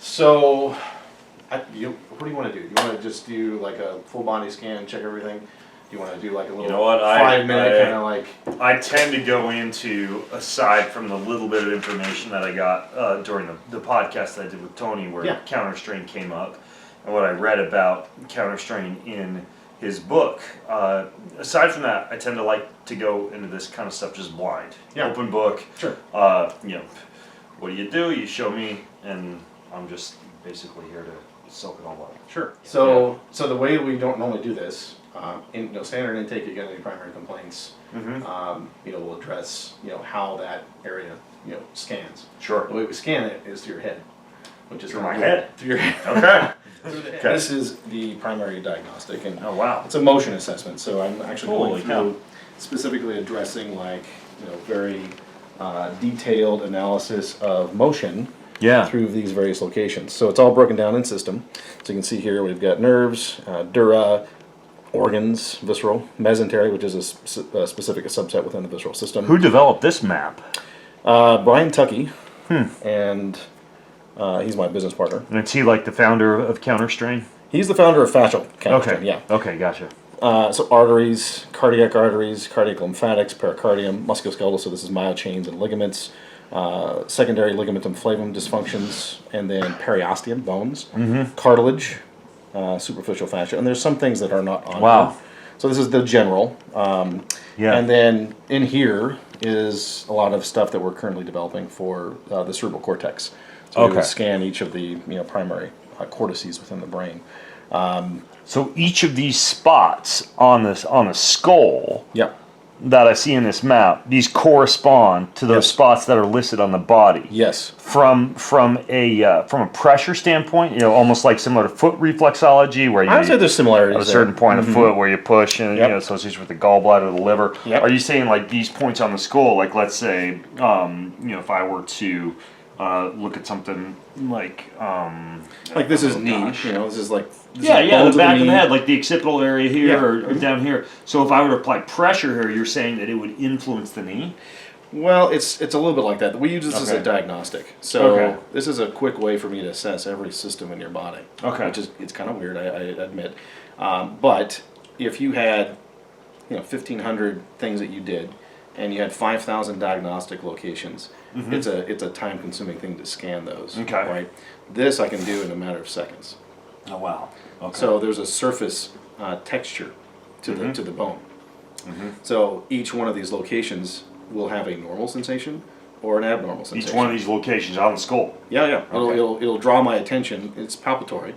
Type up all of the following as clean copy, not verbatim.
So, what do you want to do? Do you want to just do like a full body scan, check everything? Do you want to do like a little 5-minute kind of like? I tend to go into, aside from the little bit of information that I got during the podcast that I did with Tony, where Counterstrain came up, and what I read about Counterstrain in his book. Aside from that, I tend to like to go into this kind of stuff just blind, open book. Sure. What do? You show me, and I'm just basically here to soak it all up. Sure. So the way we don't normally do this, standard intake, you get any primary complaints, we'll address, how that area, scans. Sure. The way we scan it is through your head, which is through my head. Through your head. Okay. Okay. This is the primary diagnostic, and it's a motion assessment. So I'm actually going through specifically addressing very detailed analysis of motion. Through these various locations. So it's all broken down in system. So you can see here we've got nerves, dura, organs, visceral, mesentery, which is a specific subset within the visceral system. Who developed this map? Brian Tuckey, and he's my business partner. And is he like the founder of Counterstrain? He's the founder of Fascial. Counterstrain, yeah. Okay, gotcha. So arteries, cardiac lymphatics, pericardium, musculoskeletal, so this is myochains and ligaments. Secondary ligamentum flavum dysfunctions, and then periosteum, bones, cartilage, superficial fascia, and there's some things that are not on here. So this is the general. And then in here is a lot of stuff that we're currently developing for the cerebral cortex. So we will scan each of the primary cortices within the brain. So each of these spots on the skull. That I see in this map, these correspond to those spots that are listed on the body. Yes. From a pressure standpoint, almost like similar to foot reflexology, where I would say there's similarities at a certain point of foot where you push, and associated with the gallbladder, the liver. Are you saying like these points on the skull, like let's say, if I were to look at something like this is knee, this is like. The back of the head, like the occipital area here or down here. So if I were to apply pressure here, you're saying that it would influence the knee? Well, it's a little bit like that. We use this as a diagnostic. So this is a quick way for me to assess every system in your body. Which is, it's kind of weird, I admit. But if you had 1,500 things that you did, and you had 5,000 diagnostic locations, it's a time-consuming thing to scan those. Right? This I can do in a matter of seconds. Oh wow! Okay. So there's a surface texture to the bone. So each one of these locations will have a normal sensation or an abnormal sensation. Each one of these locations on the skull. It'll draw my attention. It's palpatory.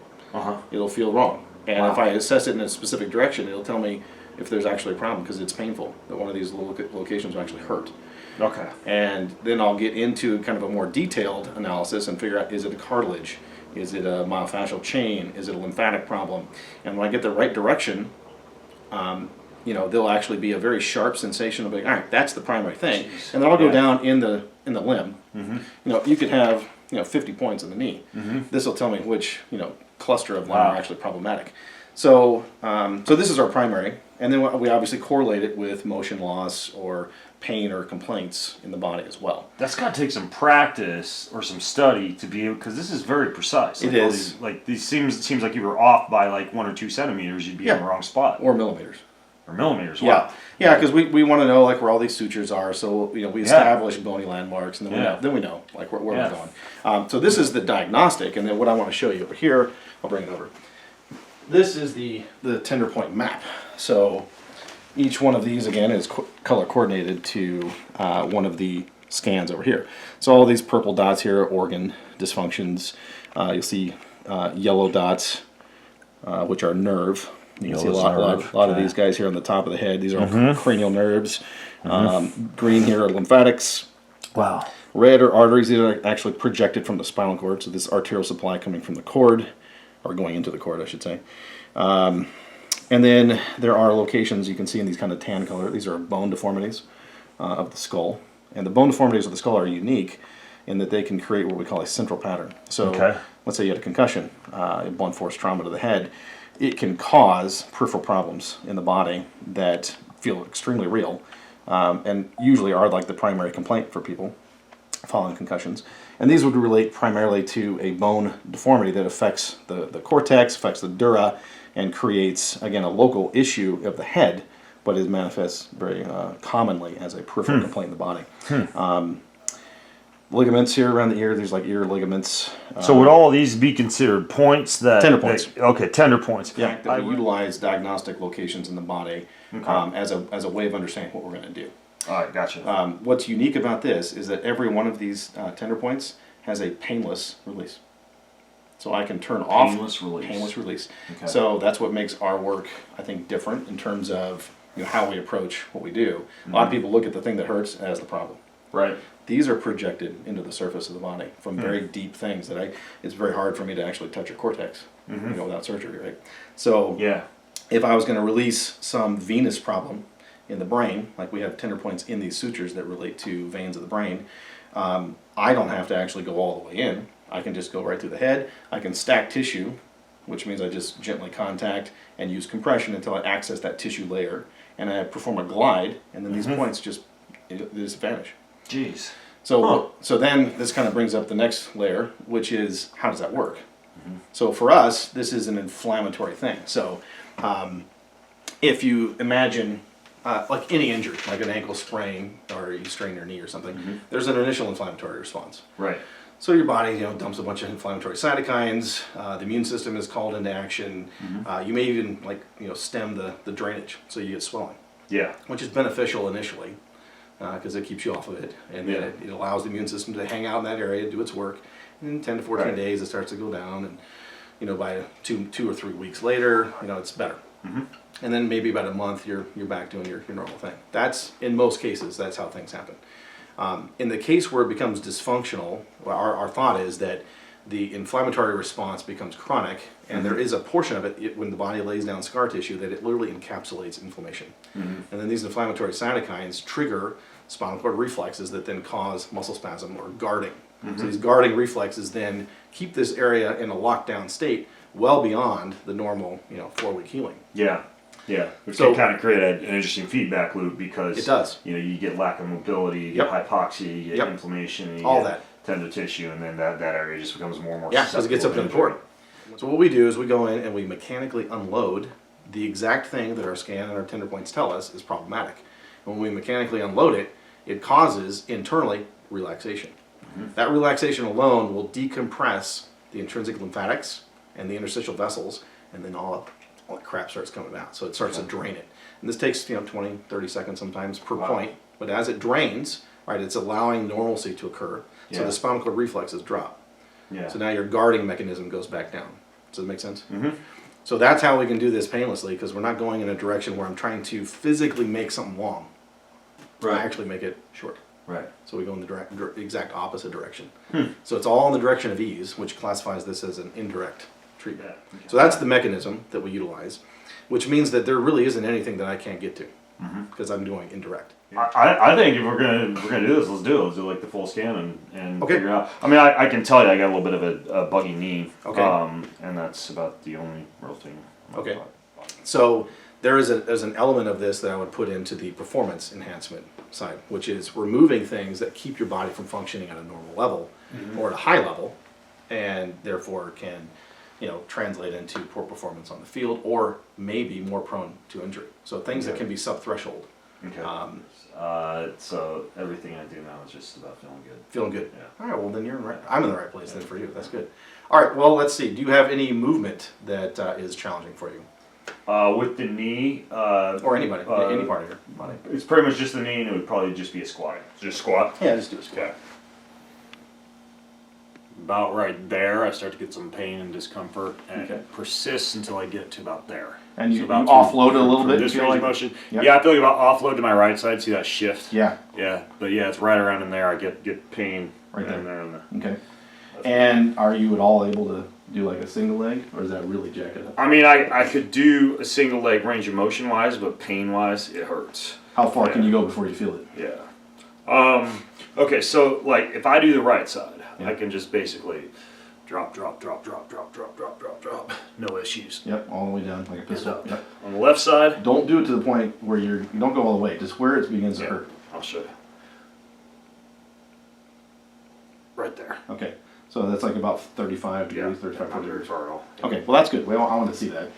It'll feel wrong, and if I assess it in a specific direction, it'll tell me if there's actually a problem because it's painful. That one of these locations will actually hurt. And then I'll get into kind of a more detailed analysis and figure out, is it a cartilage? Is it a myofascial chain? Is it a lymphatic problem? And when I get the right direction, there'll actually be a very sharp sensation of like, all right, that's the primary thing. And then I'll go down in the limb. You could have 50 points in the knee. This will tell me which cluster of them are actually problematic. So this is our primary, and then we obviously correlate it with motion loss or pain or complaints in the body as well. That's got to take some practice or some study to be able, because this is very precise. It is. It seems like you were off by like 1 or 2 centimeters, you'd be in the wrong spot. Or millimeters. Wow. Yeah, because we want to know where all these sutures are, so we establish bony landmarks, and then we know where we're going. So this is the diagnostic, and then what I want to show you over here, I'll bring it over. This is the tender point map. So each one of these, again, is color coordinated to one of the scans over here. So all these purple dots here are organ dysfunctions. You'll see yellow dots, which are nerve. You can see a lot of these guys here on the top of the head. These are cranial nerves. Green here are lymphatics. Wow. Red are arteries. These are actually projected from the spinal cord. So this arterial supply coming from the cord, or going into the cord, I should say. And then there are locations you can see in these kind of tan color. These are bone deformities of the skull. And the bone deformities of the skull are unique in that they can create what we call a central pattern. So let's say you had a concussion, blunt force trauma to the head. It can cause peripheral problems in the body that feel extremely real and usually are like the primary complaint for people. following concussions. And these would relate primarily to a bone deformity that affects the cortex, affects the dura, and creates, again, a local issue of the head, but it manifests very commonly as a peripheral complaint in the body. Ligaments here around the ear, there's like ear ligaments. So would all of these be considered points that... Tender points. Okay, tender points. Yeah, that we utilize diagnostic locations in the body as a way of understanding what we're going to do. All right, gotcha. What's unique about this is that every one of these tender points has a painless release. So I can turn off... Painless release. Okay. So that's what makes our work, I think, different in terms of how we approach what we do. A lot of people look at the thing that hurts as the problem. Right. These are projected into the surface of the body from very deep things that it's very hard for me to actually touch your cortex without surgery, right? So if I was going to release some venous problem in the brain, like we have tender points in these sutures that relate to veins of the brain, I don't have to actually go all the way in. I can just go right through the head. I can stack tissue, which means I just gently contact and use compression until I access that tissue layer, and I perform a glide, and then these points just vanish. Jeez. So then this kind of brings up the next layer, which is how does that work? So for us, this is an inflammatory thing. So if you imagine like any injury, like an ankle sprain or you strain your knee or something, there's an initial inflammatory response. Right. So your body, dumps a bunch of inflammatory cytokines. The immune system is called into action. You may even stem the drainage, so you get swelling. Yeah. Which is beneficial initially. Because it keeps you off of it, and then it allows the immune system to hang out in that area, do its work. And in 10 to 14 days, it starts to go down, and by 2 or 3 weeks later, it's better. And then maybe about a month, you're back doing your normal thing. That's in most cases, that's how things happen. In the case where it becomes dysfunctional, our thought is that the inflammatory response becomes chronic, and there is a portion of it when the body lays down scar tissue that it literally encapsulates inflammation. And then these inflammatory cytokines trigger spinal cord reflexes that then cause muscle spasm or guarding. So these guarding reflexes then keep this area in a lockdown state well beyond the normal 4-week healing. Yeah. Yeah, which can kind of create an interesting feedback loop because it does. You get lack of mobility, you get hypoxia, you get inflammation, and you get tender tissue, and then that area just becomes more and more susceptible. Because it gets up to the cord. So what we do is we go in and we mechanically unload the exact thing that our scan and our tender points tell us is problematic. And when we mechanically unload it, it causes internally relaxation. That relaxation alone will decompress the intrinsic lymphatics and the interstitial vessels, and then all the crap starts coming out. So it starts to drain it. And this takes 20, 30 seconds sometimes per point. But as it drains, it's allowing normalcy to occur. So the spinal cord reflexes drop. So now your guarding mechanism goes back down. Does that make sense? So that's how we can do this painlessly, because we're not going in a direction where I'm trying to physically make something long. I actually make it short. Right. So we go in the exact opposite direction. So it's all in the direction of ease, which classifies this as an indirect treatment. So that's the mechanism that we utilize, which means that there really isn't anything that I can't get to, because I'm doing indirect. I think if we're gonna do this, let's do it. Let's do like the full scan and figure out. I mean, I can tell you I got a little bit of a buggy knee. And that's about the only real thing. So there's an element of this that I would put into the performance enhancement side, which is removing things that keep your body from functioning at a normal level or at a high level, and therefore can translate into poor performance on the field, or maybe more prone to injury. So things that can be sub-threshold. So everything I do now is just about feeling good. Feeling good. All right. Well, then I'm in the right place then for you. That's good. All right. Well, let's see. Do you have any movement that is challenging for you? With the knee, or anybody, any part of your body. It's pretty much just the knee, and it would probably just be a squat. Just squat. Yeah, just do a squat. About right there, I start to get some pain and discomfort, and it persists until I get to about there. And you offload it a little bit? This range of motion. Yeah, I feel like about offload to my right side. See that shift? Yeah. Yeah, but it's right around in there. I get pain right there. Okay. And are you at all able to do like a single leg, or is that really jack it up? I mean, I could do a single leg range of motion wise, but pain wise, it hurts. How far can you go before you feel it? Yeah. Okay, so like if I do the right side, I can just basically drop. No issues. Yep, all the way down like a pistol. Yep. On the left side, don't do it to the point where you don't go all the way. Just where it begins to hurt. I'll show you. right there. Okay, so that's like about 35 Yeah, degrees, 35, not 40 very degrees. far at all. Okay, well that's good. Well, I want to see that.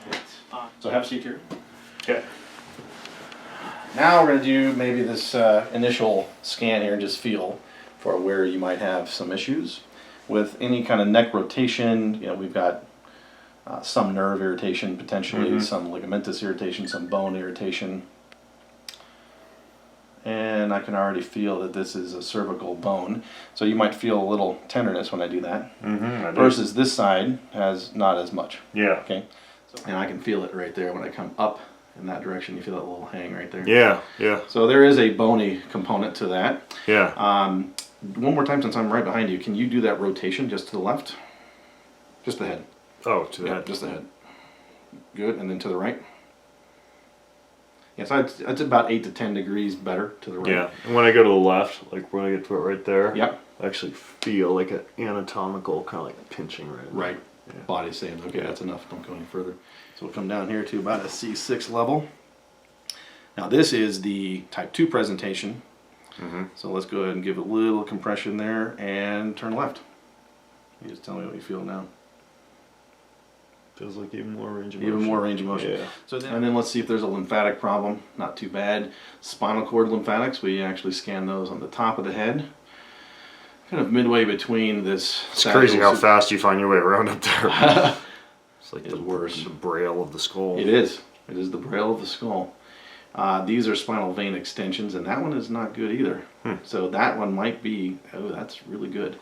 So have a seat here. Okay. Now we're going to do maybe this initial scan here and just feel for where you might have some issues. With any kind of neck rotation, you know, we've got some nerve irritation potentially, some ligamentous irritation, some bone irritation. And I can already feel that this is a cervical bone. So you might feel a little tenderness when I do that. Versus this side has not as much. Yeah. Okay. So, and I can feel it right there when I come up in that direction. You feel that little hang right there. Yeah, yeah. So there is a bony component to that. Yeah. One more time since I'm right behind you, can you do that rotation just to the left? Just the head. Oh, to the Yeah, head. just the head. Good, and then to the right. Yes, it's about 8 to 10 degrees better to the right. Yeah, and when I go to the left, like when I get to it right there, Yep. I actually feel like an anatomical kind of like pinching right. Right. Yeah. Body's saying, okay, that's enough, don't go any further. So we'll come down here to about a C6 level. Now this is the type 2 presentation. So let's go ahead and give a little compression there and turn left. You just tell me what you feel now. Feels like even more range of motion. Even more range of motion. Yeah. So then, and then let's see if there's a lymphatic problem. Not too bad. Spinal cord lymphatics, we actually scan those on the top of the head. Kind of midway between this. It's crazy how fast you find your way around up there. It's like It's worse. the braille of the skull. It is. It is the braille of the skull. These are spinal vein extensions, and that one is not good either. So that one might be, oh, that's really good.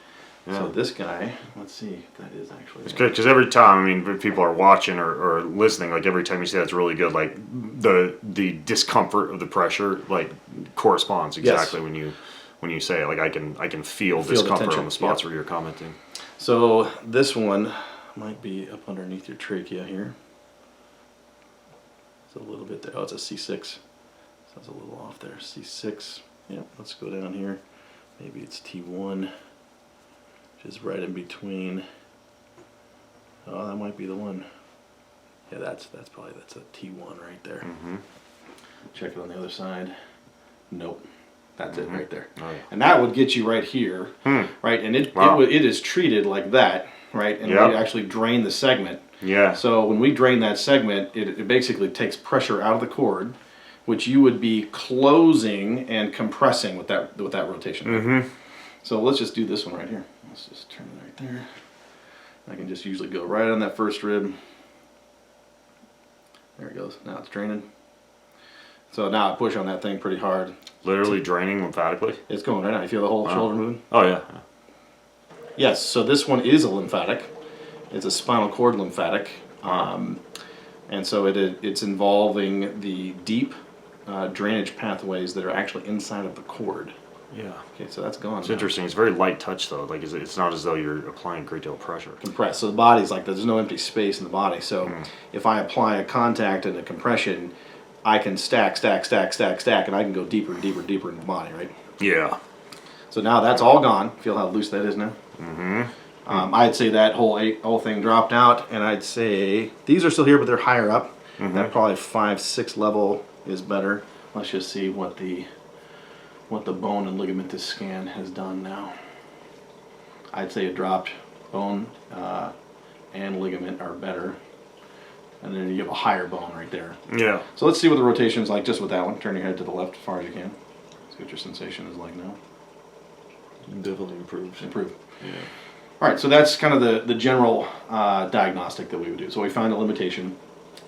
Yeah. So this guy, let's see if that is actually. It's good because every time, I mean, if people are watching or listening, like every time you say that's really good, like the discomfort of the pressure, like corresponds exactly when you say it. Like I can feel the discomfort tension. on the spots Yep. where you're commenting. So this one might be up underneath your trachea here. It's a little bit there. Oh, it's a C6. So it's a little off there. C6. Yep. Let's go down here. Maybe it's T1, which is right in between. Oh, that might be the one. Yeah, that's a T1 right there. Check it on the other side. Nope. That's it right there. Oh, yeah. And that would get you right here, right? And it is treated like that, right? And Yep. we actually drain the segment. Yeah. So when we drain that segment, it basically takes pressure out of the cord, which you would be closing and compressing with that rotation. So let's just do this one right here. Let's just turn it right there. I can just usually go right on that first rib. There it goes. Now it's draining. So now I push on that thing pretty hard. Literally draining lymphatically. It's going right now. You feel the whole shoulder moving? Oh yeah. Yes, so this one is a lymphatic. It's a spinal cord lymphatic. And so it's involving the deep drainage pathways that are actually inside of the cord. Yeah. Okay, so that's gone. It's interesting. It's very light touch though. Like it's not as though you're applying a great deal of pressure. Compressed. So the body's like, there's no empty space in the body. So if I apply a contact and a compression, I can stack, and I can go deeper and deeper and deeper in the body, right? Yeah. So now that's all gone. Feel how loose that is now? I'd say that whole thing dropped out, and I'd say these are still here, but they're higher up. That probably 5-6 level is better. Let's just see what the bone and ligamentous scan has done now. I'd say it dropped. Bone and ligament are better. And then you have a higher bone right there. Yeah. So let's see what the rotation is like just with that one. Turn your head to the left as far as you can. See what your sensation is like now. Definitely improves. Improve. Yeah. All right, so that's kind of the general diagnostic that we would do. So we found a limitation.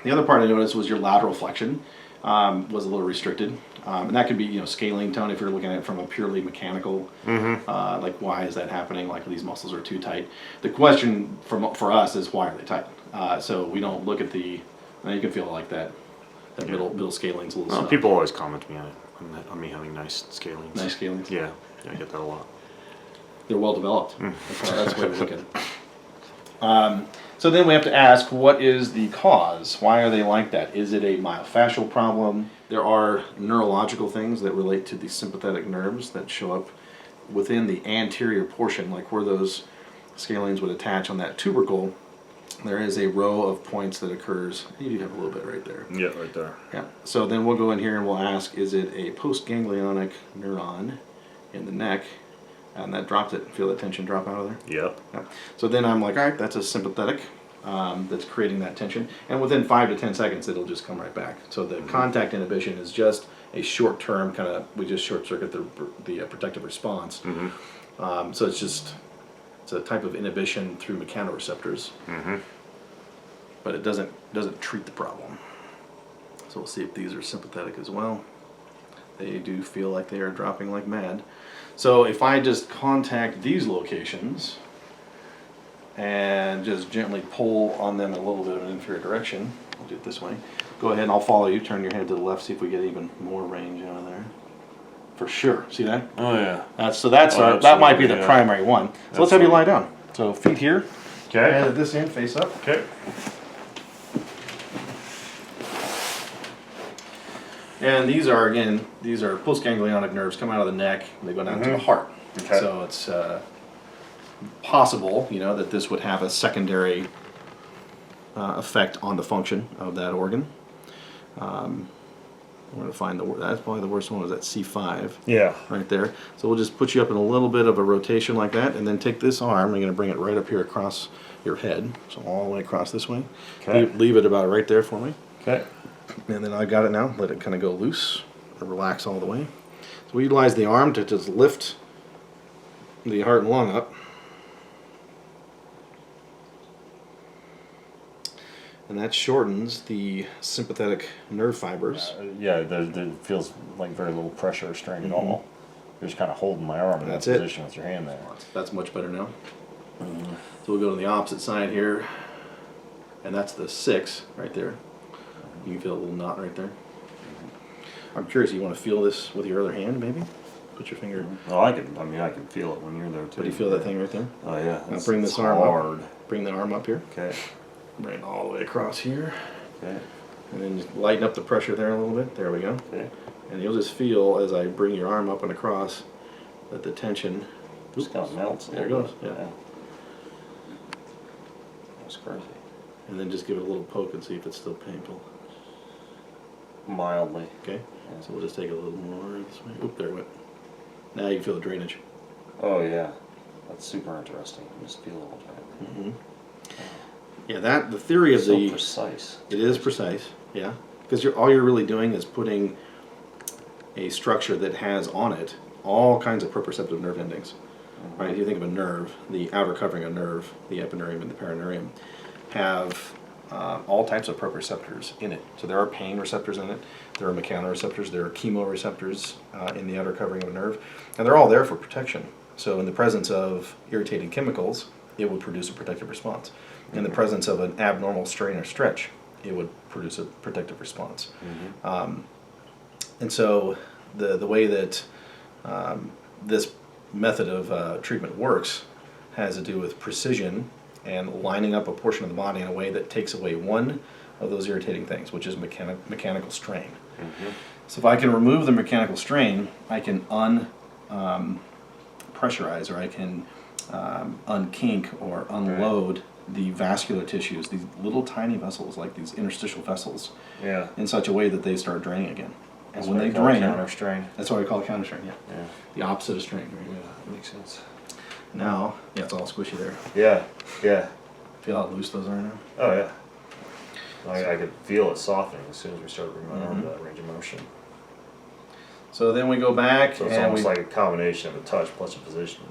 The other part I noticed was your lateral flexion was a little restricted. And that could be, scalene tone if you're looking at it from a purely mechanical, like why is that happening? Like these muscles are too tight. The question for us is why are they tight? So we don't look at you can feel like that middle scalene's a little snug. People always comment to me on me having nice scalings. Nice scalenes. Yeah, I get that a lot. They're well developed. That's the way we look at it. So then we have to ask, what is the cause? Why are they like that? Is it a myofascial problem? There are neurological things that relate to the sympathetic nerves that show up within the anterior portion, like where those scalenes would attach on that tubercle. There is a row of points that occurs. You do have a little bit right there. Yeah, right there. Yeah. So then we'll go in here and we'll ask, is it a postganglionic neuron in the neck And that drops it. Feel the tension drop out of there? Yep. Yeah. So then I'm like, all right, that's a sympathetic that's creating that tension. And within 5 to 10 seconds, it'll just come right back. So the contact inhibition is just a short-term kind of, we just short-circuit the protective response. So it's a type of inhibition through mechanoreceptors. But it doesn't treat the problem. So we'll see if these are sympathetic as well. They do feel like they are dropping like mad. So if I just contact these locations and just gently pull on them in a little bit of an inferior direction, I'll do it this way. Go ahead and I'll follow you. Turn your head to the left, see if we get even more range out of there. For sure. See that? Oh yeah. That might be the primary one. So let's have you lie down. So feet here. Okay. And at this end, face up. Okay. And these are postganglionic nerves come out of the neck. They go down to the heart. Okay. So it's possible, that this would have a secondary effect on the function of that organ. I'm going to find that's probably the worst one, is that C5. Yeah. Right there. So we'll just put you up in a little bit of a rotation like that, and then take this arm, I'm going to bring it right up here across your head. So all the way across this way. Okay. Leave it about right there for me. Okay. And then I got it now. Let it kind of go loose and relax all the way. So we utilize the arm to just lift the heart and lung up. And that shortens the sympathetic nerve fibers. Yeah, there feels like very little pressure or strain at all. You're just kind of holding my arm in that That's it. position with your hand there. That's much better now. So we'll go to the opposite side here. And that's the 6 right there. You can feel a little knot right there. I'm curious, you want to feel this with your other hand maybe? Put your finger. Oh, I can feel it when you're there too. Do you feel that thing right there? Oh yeah. Now bring this arm hard. up. Bring the arm up here. Okay. Bring it all the way across here. Okay. And then just lighten up the pressure there a little bit. There we go. Okay. And you'll just feel as I bring your arm up and across that the tension Just kind of melts. There it goes. Yeah. That's crazy. And then just give it a little poke and see if it's still painful. Mildly. Okay. So we'll just take a little more this way. Oop, there it went. Now you can feel the drainage. Oh yeah. That's super interesting. Just feel a little bit. Yeah, the theory of So precise. It is precise, yeah. Because all you're really doing is putting a structure that has on it all kinds of proprioceptive nerve endings. Right? If you think of a nerve, the outer covering of nerve, the epineurium and the perineurium, have all types of proprioceptors in it. So there are pain receptors in it, there are mechanoreceptors, there are chemoreceptors in the outer covering of a nerve, and they're all there for protection. So in the presence of irritating chemicals, it would produce a protective response. In the presence of an abnormal strain or stretch, it would produce a protective response. And so the way that this method of treatment works has to do with precision and lining up a portion of the body in a way that takes away one of those irritating things, which is mechanical strain. So if I can remove the mechanical strain, I can pressurize, or I can unkink or unload the vascular tissues, these little tiny vessels, like these interstitial vessels, in such a way that they start draining again. And when they drain, counterstrain. that's why we call it counterstrain. Yeah. Yeah. The opposite of strain. Right? Yeah, that makes sense. Now, yeah, it's all squishy there. Yeah. Yeah. Feel how loose those are now? Oh yeah. I could feel it softening as soon as we started bringing my arm to that range of motion. So then we go back, So it's and almost like a combination of a touch plus a position.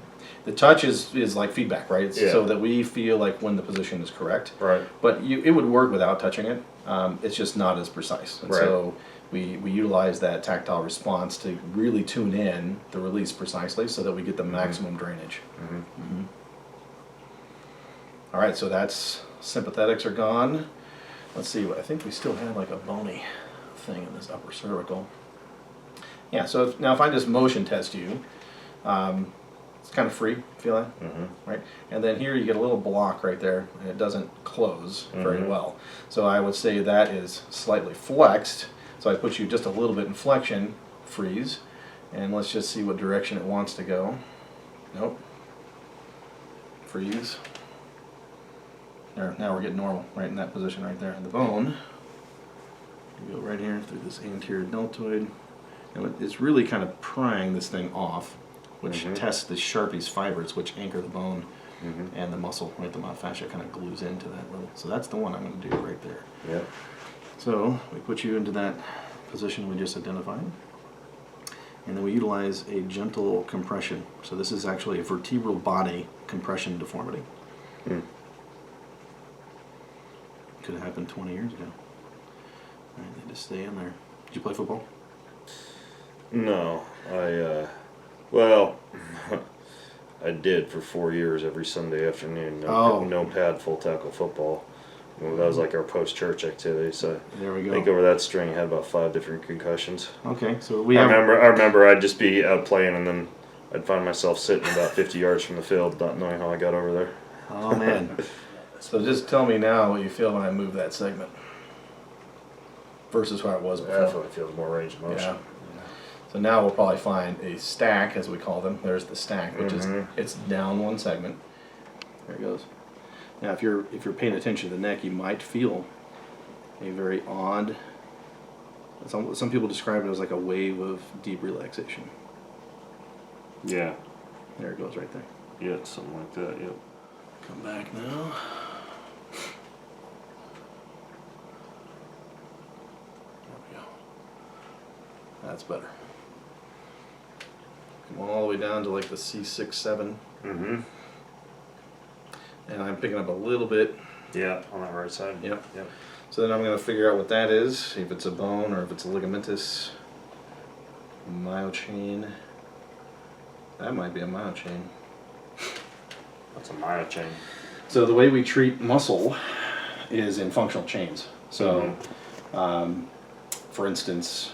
the touch is like feedback, right? It's Yeah. so that we feel like when the position is correct. Right. But it would work without touching it. It's just not as precise. And Right. so we utilize that tactile response to really tune in the release precisely so that we get the maximum drainage. All right, so that's sympathetics are gone. Let's see, I think we still had like a bony thing in this upper cervical. Yeah, so now if I just motion test you, it's kind of free, feel that? Right? And then here you get a little block right there, and it doesn't close very well. So I would say that is slightly flexed. So I put you just a little bit in flexion, freeze, and let's just see what direction it wants to go. Nope. Freeze. There, now we're getting normal, right in that position right there. And the bone, you go right here through this anterior deltoid. And it's really kind of prying this thing off which tests the Sharpie's fibers, which anchor the bone and the muscle, right? The myofascia kind of glues into that little. So that's the one I'm going to do right there. Yep. So we put you into that position we just identified. And then we utilize a gentle compression. So this is actually a vertebral body compression deformity. Could have happened 20 years ago. All right, they just stay in there. Did you play football? No, well, I did for 4 years every Sunday afternoon. No pad, full tackle football. Well, that was like our post-church activity. So there we go. I think over that string, I had about 5 different concussions. Okay, so I remember I'd just be out playing, and then I'd find myself sitting about 50 yards from the field, not knowing how I got over there. Oh man! So just tell me now what you feel when I move that segment versus what it was before. Definitely feels more range of motion. Yeah. So now we'll probably find a stack, as we call them. There's the stack, which is it's down one segment. There it goes. Now, if you're paying attention to the neck, you might feel a very odd. Some people describe it as like a wave of deep relaxation. Yeah. There it goes, right there. Yeah, something like that. Yep. Come back now. There we go. That's better. Come all the way down to like the C6, 7. And I'm picking up a little bit. Yeah, on that right side. Yep. Yep. So then I'm going to figure out what that is, if it's a bone or if it's a ligamentous myochain. That might be a myochain. That's a myochain. So the way we treat muscle is in functional chains. So, for instance,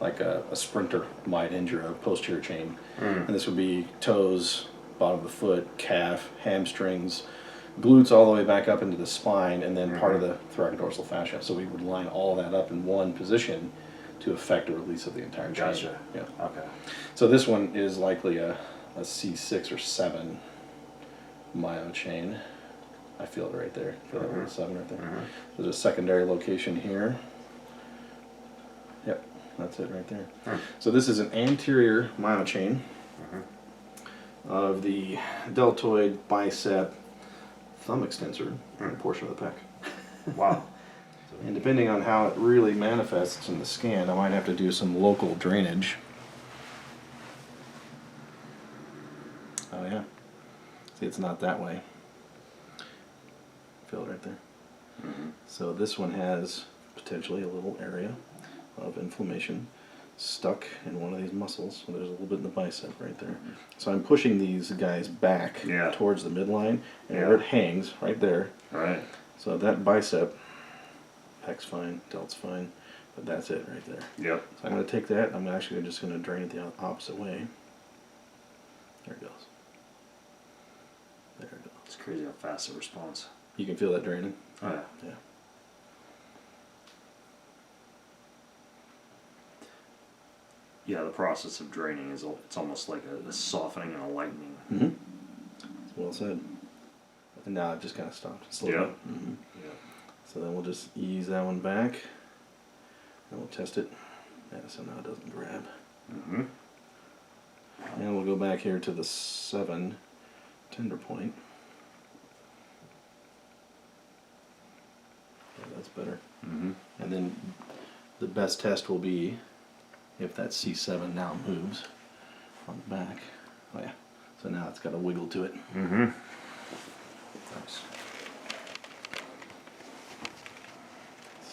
like a sprinter might injure a posterior chain. And this would be toes, bottom of the foot, calf, hamstrings, glutes all the way back up into the spine, and then part of the thoracodorsal fascia. So we would line all that up in one position to affect a release of the entire chain. Gotcha. Yeah. Okay. So this one is likely a C6 or 7 myochain. I feel it right there. Feel that little 7 right there. There's a secondary location here. Yep, that's it right there. So this is an anterior myochain of the deltoid, bicep, thumb extensor, portion of the pec. Wow. And depending on how it really manifests in the scan, I might have to do some local drainage. Oh yeah. See, it's not that way. Feel it right there. So this one has potentially a little area of inflammation stuck in one of these muscles. So there's a little bit in the bicep right there. So I'm pushing these guys back towards the midline, and where it hangs right there. Right. So that bicep, pec's fine, delt's fine, but that's it right there. Yep. So I'm going to take that, I'm actually just going to drain it the opposite way. There it goes. There it goes. It's crazy how fast it responds. You can feel that draining? Oh, yeah. Yeah. Yeah, the process of draining is it's almost like a softening and a lightening. Well said. And now I've just kind of stopped. Slow Yeah. down. So then we'll just ease that one back, and we'll test it. Yeah, so now it doesn't grab. And we'll go back here to the 7 tender point. Yeah, that's better. And then the best test will be if that C7 now moves on the back. Oh yeah. So now it's got a wiggle to it. Nice.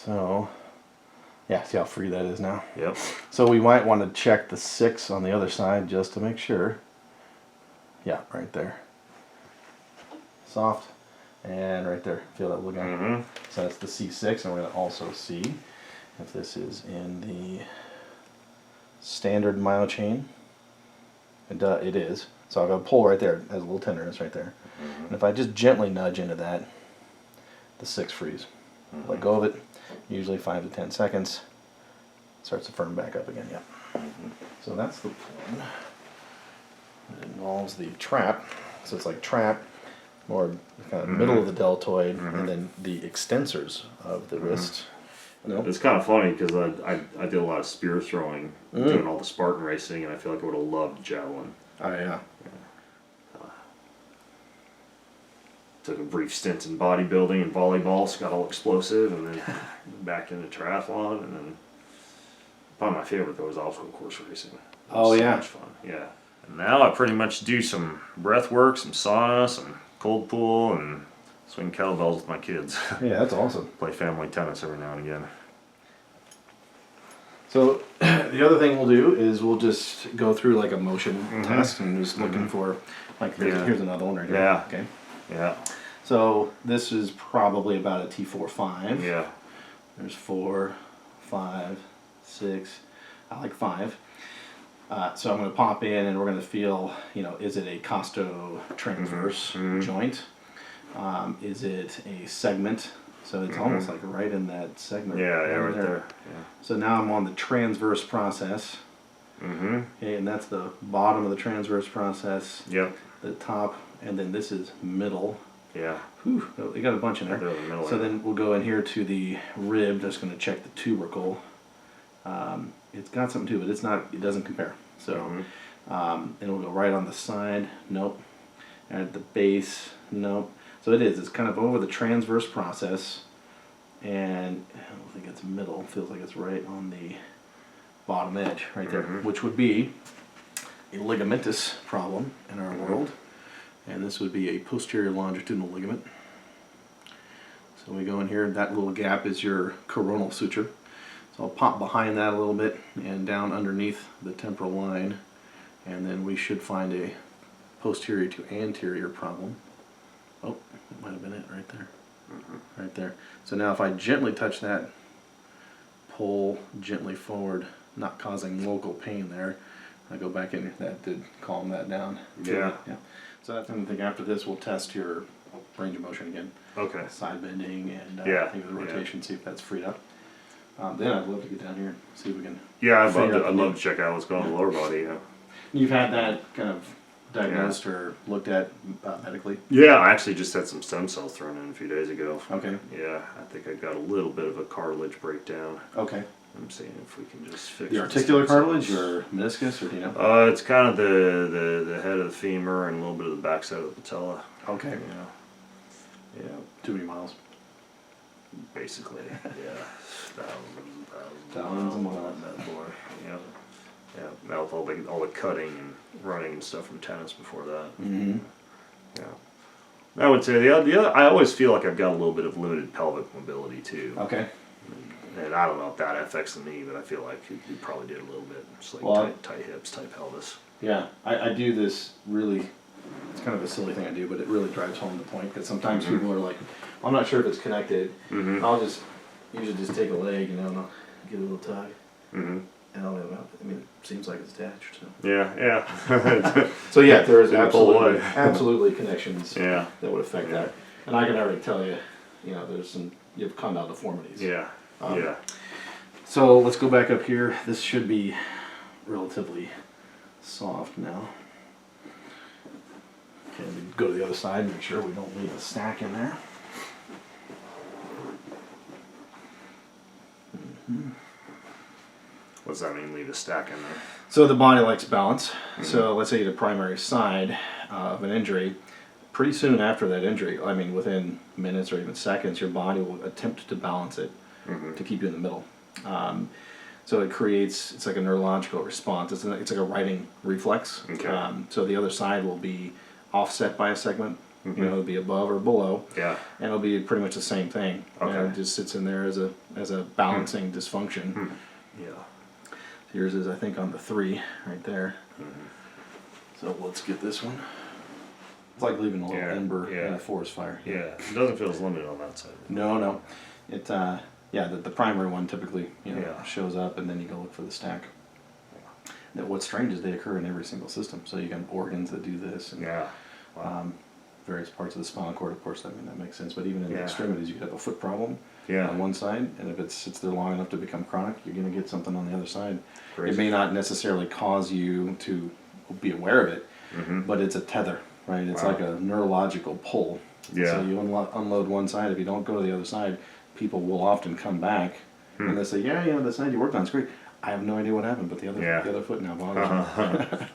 So, yeah, see how free that is now? Yep. So we might want to check the 6 on the other side just to make sure. Yeah, right there. Soft. And right there. Feel that ligament? So that's the C6, and we're going to also see if this is in the standard myochain. It is. So I've got a pull right there. It has a little tenderness right there. And if I just gently nudge into that, the 6 frees. Let go of it, usually 5 to 10 seconds. Starts to firm back up again, yep. So that's the one. It involves the trap. So it's like trap, more kind of middle of the deltoid, and then the extensors of the wrist No. It's kind of funny because I did a lot of spear throwing, doing all the Spartan racing, and I feel like I would have loved javelin. Oh yeah. Took a brief stint in bodybuilding and volleyball, so got all explosive, and then back into triathlon, and then probably my favorite though was obstacle course racing. Oh yeah. So much fun. Yeah. And now I pretty much do some breath work, some sauna, some cold pool, and swing kettlebells with my kids. Yeah, that's awesome. Play family tennis every now and again. So the other thing we'll do is we'll just go through like a motion test and just looking for like here's another one right here. Yeah. Okay. Yeah. So this is probably about a T4-5. Yeah. There's 4, 5, 6. I like 5. So I'm going to pop in and we're going to feel, is it a costo-transverse joint? Is it a segment? So it's almost like right in that segment. Yeah, right there. Yeah. So now I'm on the transverse process. Okay, and that's the bottom of the transverse process. Yep. The top, and then this is middle. Yeah. Whew, we got a bunch in there. Right there in the middle, So yeah. then we'll go in here to the rib. Just going to check the tubercle. It's got something to it. It's not. It doesn't compare. So, and we'll go right on the side. Nope. And at the base. Nope. So it is. It's kind of over the transverse process, and I don't think it's middle. It feels like it's right on the bottom edge, right there, which would be a ligamentous problem in our world, and this would be a posterior longitudinal ligament. So we go in here. That little gap is your coronal suture. So I'll pop behind that a little bit and down underneath the temporal line, and then we should find a posterior to anterior problem. Oh, that might have been it right there. Right there. So now if I gently touch that, pull gently forward, not causing local pain there, I go back in, that did calm that down. Yeah. Yeah. So that's something after this we'll test your range of motion again. Okay. Side bending and Yeah, I think the rotation, see if that's freed up. Then I'd love to get down here and see if we can. Yeah, figure out I'd the love to check out what's going on in the lower body. Yeah. You've had that kind of diagnosed or looked at medically? Yeah, I actually just had some stem cells thrown in a few days ago. Okay. Yeah, I think I got a little bit of a cartilage breakdown. Okay. I'm seeing if we can just fix The the articular stem cartilage cells. or meniscus, or do you know? It's kind of the head of the femur and a little bit of the backside of the patella. Okay. Yeah. Yeah, Too many miles. basically. Yeah. Thousands of miles. on that boy. Yeah. Yeah. Now with all the cutting and running and stuff from tennis before that. Mm-hmm. Yeah. I would say the other, I always feel like I've got a little bit of limited pelvic mobility too. Okay. And I don't know if that affects the knee, but I feel like you probably did a little bit. Just like Well, tight hips, tight pelvis. Yeah, I do this really, it's kind of a silly thing I do, but it really drives home the point, because sometimes people are like, I'm not sure if it's connected. I'll just usually just take a leg, and I'll give it a little tug. And I'll I mean, it seems like it's attached. So, Yeah. so yeah, there is In a full absolutely, way. absolutely connections Yeah. that would affect that. And I can already tell you, there's you have condyle deformities. Yeah. Yeah. So let's go back up here. This should be relatively soft now. Okay, we go to the other side, make sure we don't leave a stack in there. What does that mean? Leave a stack in there. So the body likes balance. So let's say you have a primary side of an injury. Pretty soon after that injury, I mean within minutes or even seconds, your body will attempt to balance it to keep you in the middle. So it creates, it's like a neurological response. It's like a righting reflex. Okay. So the other side will be offset by a segment. It'll be above or below. Yeah. And it'll be pretty much the same thing. Okay. It just sits in there as a balancing dysfunction. Yeah. Yours is, I think, on the 3 right there. So let's get this one. It's like leaving a little ember in a forest fire. Yeah. It doesn't feel as limited on that side. No. It, the primary one typically, Yeah. shows up, and then you go look for the stack. Now, what's strange is they occur in every single system. So you got organs that do this, and Yeah. Wow. various parts of the spinal cord. Of course, I mean that makes sense. But even in the Yeah. extremities, you could have a foot problem Yeah. on one side, and if it sits there long enough to become chronic, you're going to get something on the other side. Crazy. It may not necessarily cause you to be aware of it, but it's a tether, right? It's Wow. like a neurological pull. Yeah. So you unload one side. If you don't go to the other side, people will often come back And they say, yeah, the side you worked on is great. I have no idea what happened, but the other foot now bothers me.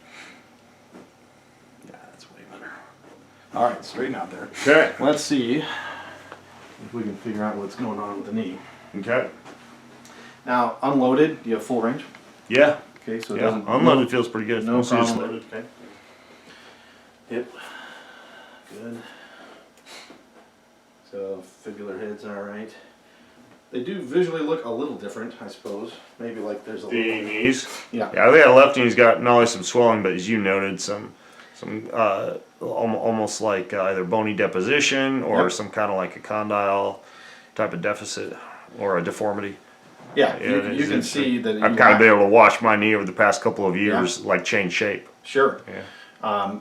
Yeah, that's way better. All right, straighten out there. Okay. Let's see if we can figure out what's going on with the knee. Okay. Now, unloaded, you have full range. Yeah. Okay, so it Yeah. doesn't. Unloaded feels pretty good. No Seriously. problem loaded. Okay. Hip. Good. So fibular head's all right. They do visually look a little different, I suppose. Maybe like there's a The little. knees. Yeah. Yeah, the left knee's got not only some swelling, but as you noted, some almost like either bony deposition or Yep. some kind of like a condyle type of deficit or a deformity. Yeah, Yeah, you can see that. I've kind of been able to watch my knee over the past couple of years, like change shape. Sure. Yeah.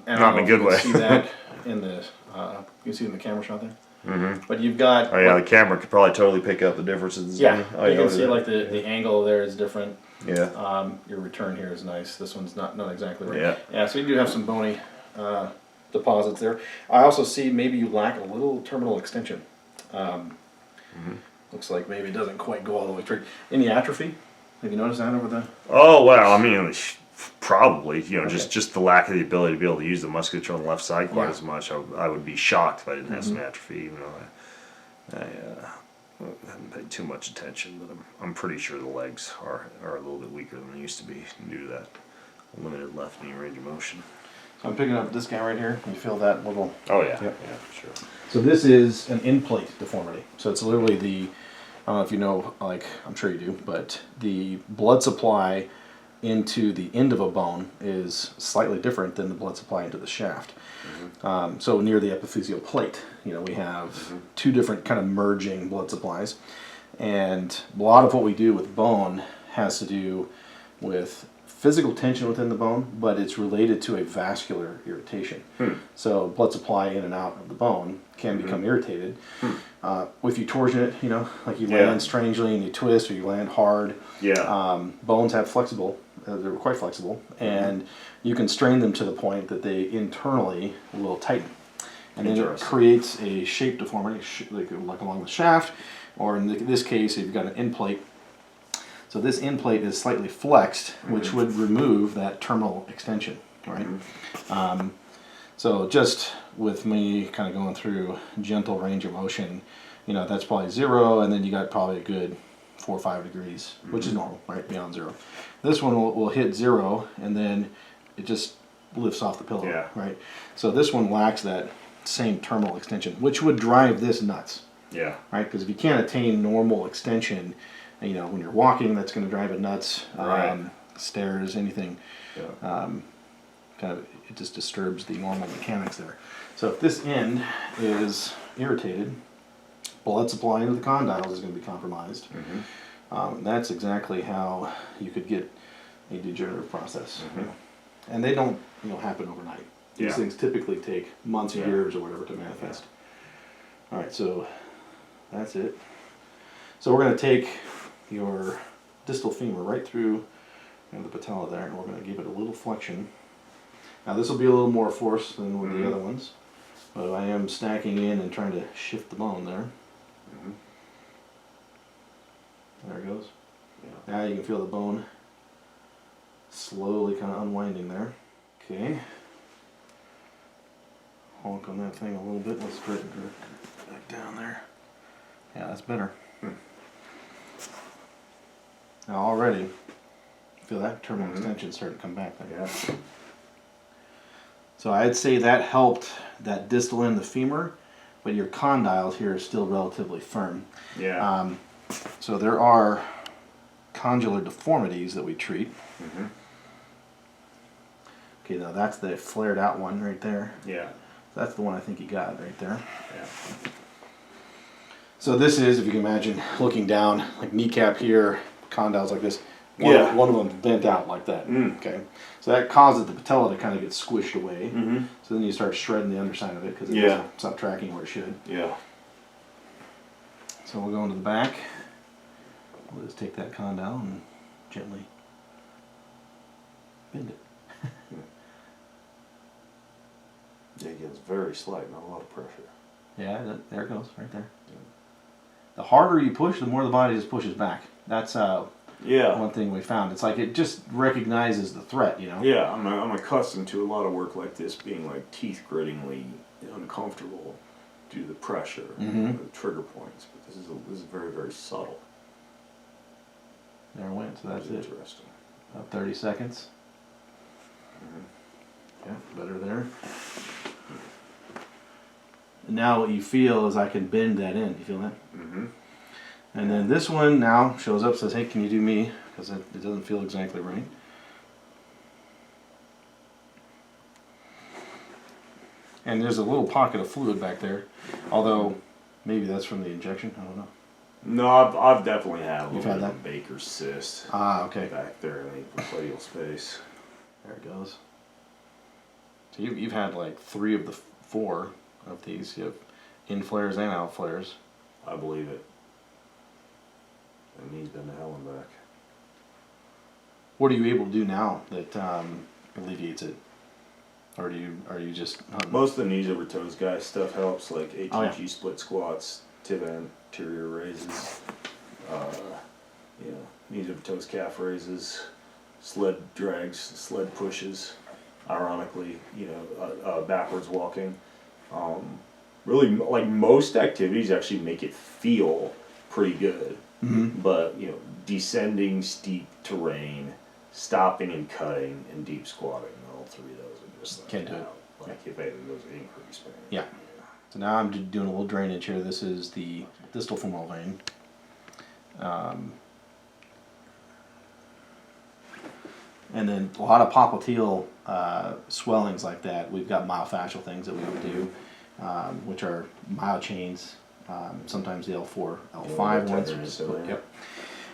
And Not in a good way. You can see that in the. You can see in the camera shot there. Mm-hmm. But you've got. Oh yeah, the camera could probably totally pick up the differences. Yeah, Oh, you can look see at like that. the angle there is different. Yeah. Your return here is nice. This one's not exactly right. Yeah. Yeah. So you do have some bony deposits there. I also see maybe you lack a little terminal extension. Looks like maybe it doesn't quite go all the way straight. Any atrophy? Have you noticed that over the? Oh well, I mean, probably Okay. just the lack of the ability to be able to use the musculature on the left side quite Yeah. as much. I would be shocked if I didn't have some atrophy, even though I haven't paid too much attention. But I'm pretty sure the legs are a little bit weaker than they used to be due to that limited left knee range of motion. So I'm picking up this guy right here. You feel that little? Oh yeah, Yep. yeah, for sure. So this is an in-plate deformity. So it's literally the, I don't know if you know, like, I'm sure you do, but the blood supply into the end of a bone is slightly different than the blood supply into the shaft. So near the epiphyseal plate, we have two different kind of merging blood supplies. And a lot of what we do with bone has to do with physical tension within the bone, but it's related to a vascular irritation. So blood supply in and out of the bone can become irritated. If you torsion it, like you land strangely and you twist or you land hard. Yeah. Bones have flexible, they're quite flexible, and you can strain them to the point that they internally will tighten. And then it creates a shape deformity, like along the shaft, or in this case, if you've got an end plate. So this end plate is slightly flexed, which would remove that terminal extension, right? So just with me kind of going through gentle range of motion, that's probably 0, and then you got probably a good 4 or 5 degrees, which is normal, right, beyond 0. This one will hit 0, and then it just lifts off the pillow, right? So this one lacks that same terminal extension, which would drive this nuts. Yeah. Right, because if you can't attain normal extension, when you're walking, that's going to drive it nuts. Right. Stairs, anything. Yeah. Kind of, it just disturbs the normal mechanics there. So if this end is irritated, blood supply into the condyles is going to be compromised. That's exactly how you could get a degenerative process. And they don't, happen overnight. These things typically take months, years, or whatever to manifest. All right, so that's it. So we're going to take your distal femur right through the patella there, and we're going to give it a little flexion. Now this will be a little more force than with the other ones, but I am stacking in and trying to shift the bone there. There it goes. Now you can feel the bone slowly kind of unwinding there. Okay. Honk on that thing a little bit. Let's straighten it back down there. Yeah, that's better. Now already, feel that terminal extension starting to come back there. Yeah. So I'd say that helped that distal end of the femur, but your condyles here are still relatively firm. Yeah. So there are condylar deformities that we treat. Okay, now that's the flared out one right there. Yeah. That's the one I think you got right there. Yeah. So this is, if you can imagine, looking down, like kneecap here, condyles like this. One of them bent out like that. Okay, so that causes the patella to kind of get squished away. So then you start shredding the underside of it because it doesn't stop tracking where it should. Yeah. So we'll go into the back. We'll just take that condyle and gently bend it. Yeah, again, it's very slight, not a lot of pressure. Yeah, there it goes, right there. the harder you push, the more the body just pushes back. That's Yeah. one thing we found. It's like it just recognizes the threat, you know? Yeah, I'm accustomed to a lot of work like this being like teeth grittingly uncomfortable due to the pressure and the trigger points. But this is very, very subtle. There it went, so that's it. Interesting. About 30 seconds. Yeah, better there. And now what you feel is I can bend that in. You feel that? Mm-hmm. And then this one now shows up, says, hey, can you do me? Because it doesn't feel exactly right. And there's a little pocket of fluid back there. Although, maybe that's from the injection. I don't know. No, I've definitely had a You've little had bit that? of Baker's cyst Ah, okay. back there in the popliteal space. There it goes. So you've had like 3 of the 4 of these. You have in flares and out flares. I believe it. And he's been to hell and back. What are you able to do now that alleviates it? Or are you just hunting? Most of the knees over toes guy stuff helps, like ATG Oh, yeah. split squats, tib anterior raises, knees over toes calf raises, sled drags, sled pushes, ironically, backwards walking. Really, like most activities actually make it feel pretty good. Mm-hmm. But, descending steep terrain, stopping and cutting, and deep squatting, all 3 of those are just like, Can't do it. out. Like if any of those increase, man. Yeah. So now I'm doing a little drainage here. This is the distal femoral vein. And then a lot of popliteal swellings like that. We've got myofascial things that we would do, which are myochains. Sometimes the L4, L5 ones. Yep.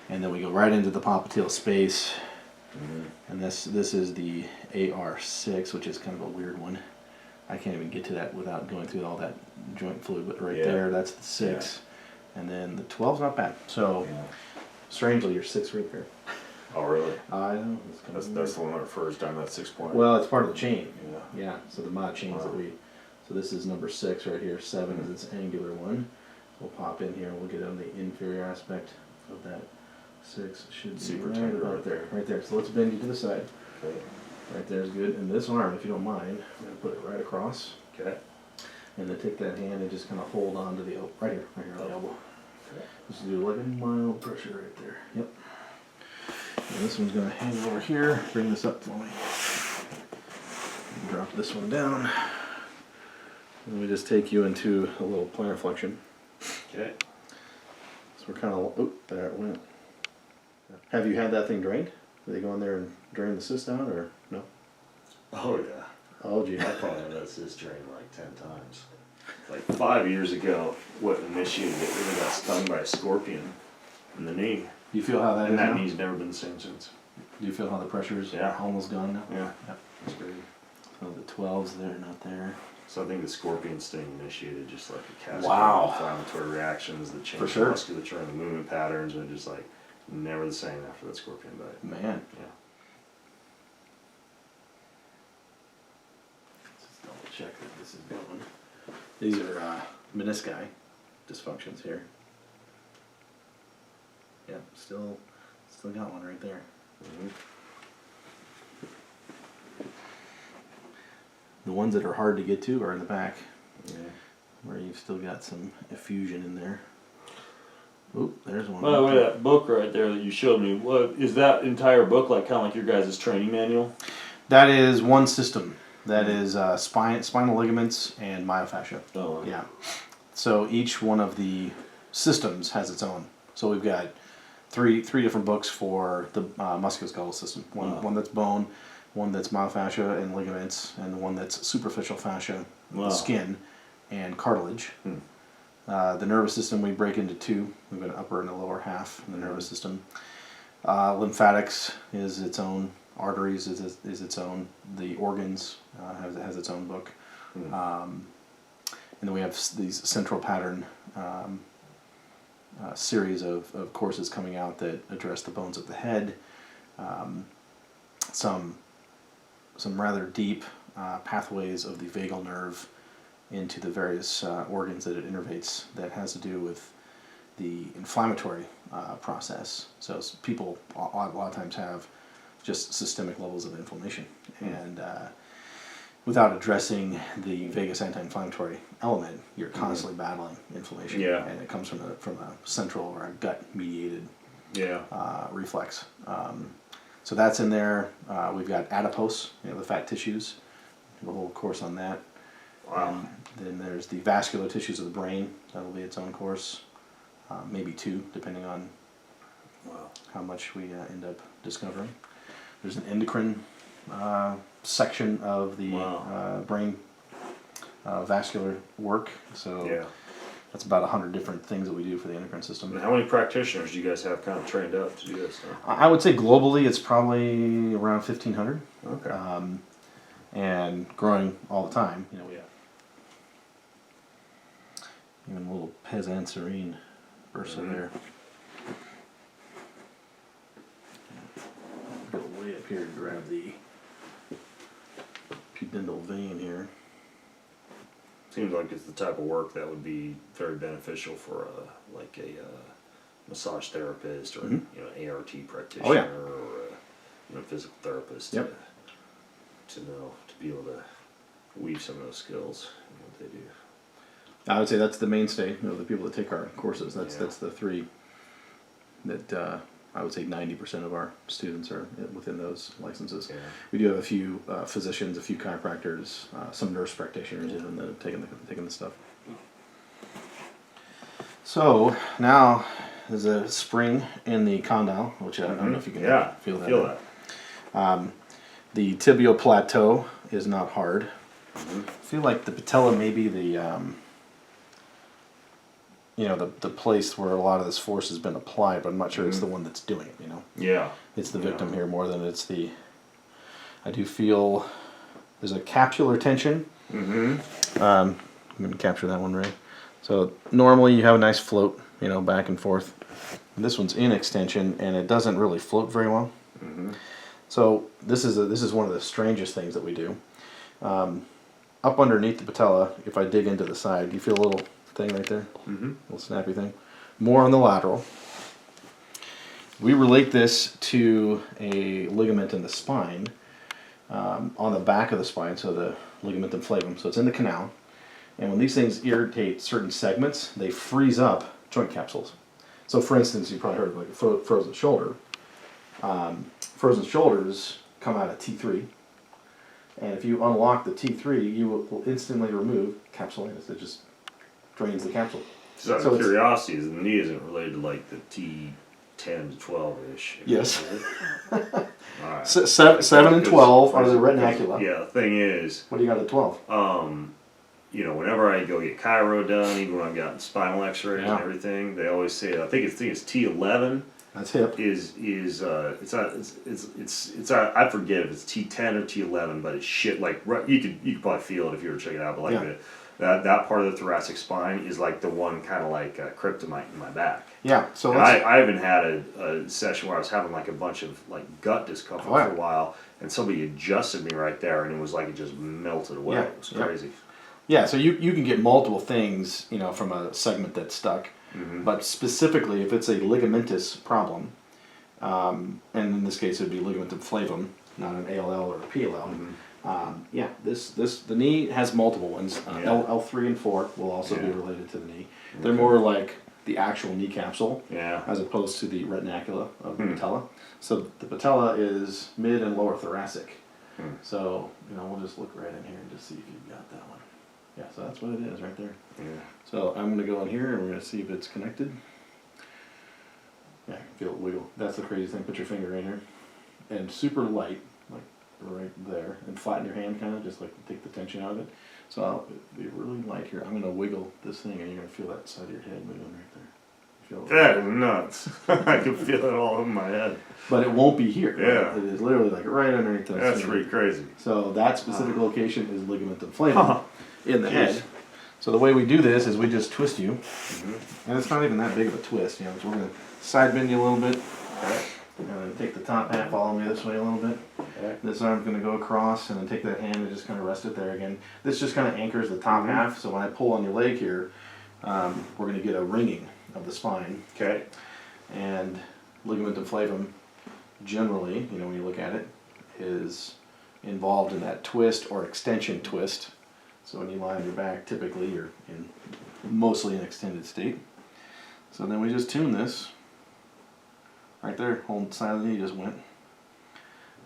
And then we go right into the popliteal space. And this is the AR6, which is kind of a weird one. I can't even get to that without going through all that joint fluid, but right there, that's the 6. And then the 12's not bad. So, strangely, your 6 right there. Oh, really? I know. That's the one that refers down that 6 point. Well, it's part of the chain. Yeah. Yeah, so the mod chains that we... So this is number 6 right here. 7 is its angular one. We'll pop in here and we'll get on the inferior aspect of that 6. Should be Super right tender about right there. Right there. So let's bend you to the side. Okay. Right there is good. And this arm, if you don't mind, I'm going to put it right across. Okay. And then take that hand and just kind of hold on to the elbow. Right here on the elbow. Okay. Just do like a mild pressure right there. Yep. And this one's going to hang over here. Bring this up for me. Drop this one down. And we just take you into a little plantar flexion. Okay. So we're kind of, oh, there it went. Have you had that thing drained? Did they go in there and drain the cyst out, or no? Oh yeah. Oh, gee. I probably had that cyst drained like 10 times. Like 5 years ago, what initiated it, we got stung by a scorpion in the knee. Do you feel how that And is that now? knee's never been the same since. Do you feel how the pressure is almost gone now? Yeah. Yep. That's crazy. So the 12's there, not there. So I think the scorpion sting initiated just like a cascade Wow. of inflammatory reactions that changed For sure. the musculature and the movement patterns, and just like never the same after that scorpion bite. Man. Yeah. Let's just double check that this is going. These are menisci dysfunctions here. Yep, still got one right there. Mm-hmm. The ones that are hard to get to are in the back, Yeah. where you've still got some effusion in there. Oop, there's one. By the way, that book right there that you showed me, what is that entire book like? Kind of like your guys' training manual? That is one system. That is spinal ligaments and myofascia. Oh, Yeah. So each one of the systems has its own. So we've got three different books for the musculoskeletal system. One that's bone, one that's myofascia and ligaments, and one that's superficial fascia, the skin, and cartilage. The nervous system we break into 2. We've got an upper and a lower half of the nervous system. Lymphatics is its own. Arteries is its own. The organs has its own book. And then we have these central pattern series of courses coming out that address the bones of the head. Some rather deep pathways of the vagal nerve into the various organs that it innervates, that has to do with the inflammatory process. So people a lot of times have just systemic levels of inflammation, and without addressing the vagus anti-inflammatory element, you're constantly battling inflammation. Yeah. And it comes from a central or a gut mediated reflex. So that's in there. We've got adipose, the fat tissues. The whole course on that. Wow. Then there's the vascular tissues of the brain. That'll be its own course, maybe 2, depending on how much we end up discovering. There's an endocrine section of the brain vascular work. So that's about 100 different things that we do for the endocrine system. And how many practitioners do you guys have kind of trained up to do this stuff? I would say globally it's probably around 1,500. Okay. And growing all the time. Even a little pesanserine bursa there. Go way up here and grab the pudendal vein here. Seems like it's the type of work that would be very beneficial for a massage therapist or ART practitioner or a physical therapist to know, to be able to weave some of those skills in what they do. I would say that's the mainstay of the people that take our courses. That's the 3 that I would say 90% of our students are within those licenses. Yeah. We do have a few physicians, a few chiropractors, some nurse practitioners even that have taken the stuff. So now there's a spring in the condyle, which I don't know if you can feel that. Feel that. The tibial plateau is not hard. I feel like the patella may be the the place where a lot of this force has been applied, but I'm not sure it's the one that's doing it, Yeah. It's the victim here more than it's the... I do feel there's a capsular tension. I'm going to capture that one, Ray. So normally you have a nice float, back and forth. And this one's in extension, and it doesn't really float very well. So this is one of the strangest things that we do. Up underneath the patella, if I dig into the side, do you feel a little thing right there? Little snappy thing. More on the lateral. We relate this to a ligament in the spine, on the back of the spine, so the ligamentum flavum. So it's in the canal. And when these things irritate certain segments, they freeze up joint capsules. So for instance, you probably heard of like a frozen shoulder. Frozen shoulders come out of T3. And if you unlock the T3, you will instantly remove capsulitis. It just drains the capsule. So out of curiosity, the knee isn't related to like the T10 to 12-ish. Yes. Alright. 7 and 12 are the retinacula. Yeah, the thing is... What do you got at 12? Whenever I go get chiro done, even when I've gotten spinal x-rays and everything, they always say, I think it's T11. That's hip. I forget if it's T10 or T11, but it's shit. Like you could probably feel it if you were checking it out. But like that part of the thoracic spine is like the one kind of like kryptonite in my back. Yeah. So I even had a session where I was having like a bunch of like gut discomfort for a while, and somebody adjusted me right there, and it was like it just melted away. It was crazy. Yeah. So you can get multiple things, from a segment that's stuck. But specifically, if it's a ligamentous problem, and in this case it would be ligamentum flavum, not an ALL or a PLL. The knee has multiple ones. L3 and 4 will also be related to the knee. They're more like the actual knee capsule, as opposed to the retinacula of the patella. So the patella is mid and lower thoracic. So we'll just look right in here and just see if you've got that one. Yeah, so that's what it is right there. Yeah. So I'm going to go in here and we're going to see if it's connected. Yeah, I can feel it wiggle. That's the crazy thing. Put your finger in here. And super light, like right there. And flatten your hand kind of, just like take the tension out of it. So I'll be really light here. I'm going to wiggle this thing and you're going to feel that side of your head wiggling right there. Feel that is nuts. I can feel it all over my head. But it won't be here. Yeah. Right? It is literally like right underneath that. That's pretty crazy. So that specific location is ligamentum flavum. In the head. So the way we do this is we just twist you, and it's not even that big of a twist, So we're going to side bend you a little bit, and then take the top half, follow me this way a little bit. This arm's going to go across, and then take that hand and just kind of rest it there again. This just kind of anchors the top half, so when I pull on your leg here, we're going to get a ringing of the spine. Okay. And ligamentum flavum, generally, you know, when you look at it, is involved in that twist or extension twist. So when you lie on your back, typically you're in mostly an extended state. So then we just tune this. Right there, whole side of the knee just went.